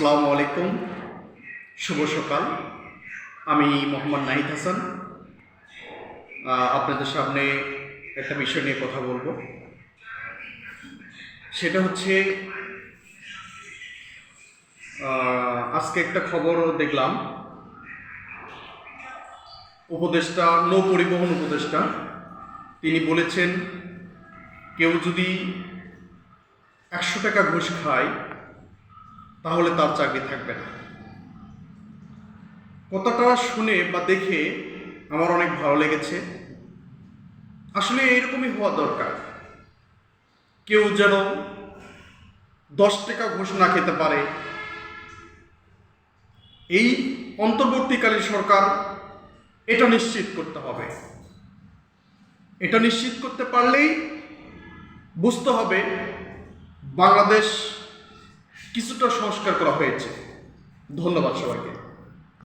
আসসালামু আলাইকুম, শুভ সকাল। আমি মোহাম্মদ নাহিদ হাসান আপনাদের সামনে একটা বিষয় নিয়ে কথা বলবো। সেটা হচ্ছে আজকে একটা খবর দেখলাম, উপদেষ্টা, নৌ পরিবহন উপদেষ্টা, তিনি বলেছেন কেউ যদি 100 টাকা ঘুষ খায় তাহলে তার চাকরি থাকবে না। কথাটা শুনে বা দেখে আমার অনেক ভালো লেগেছে। আসলে এইরকমই হওয়া দরকার। কেউ যেন 10 টাকা ঘুষ না খেতে পারে। এই অন্তর্বর্তীকালীন সরকার এটা নিশ্চিত করতে হবে। এটা নিশ্চিত করতে পারলেই বুঝতে হবে বাংলাদেশ কিছুটা সংস্কার করা হয়েছে। ধন্যবাদ সবাইকে।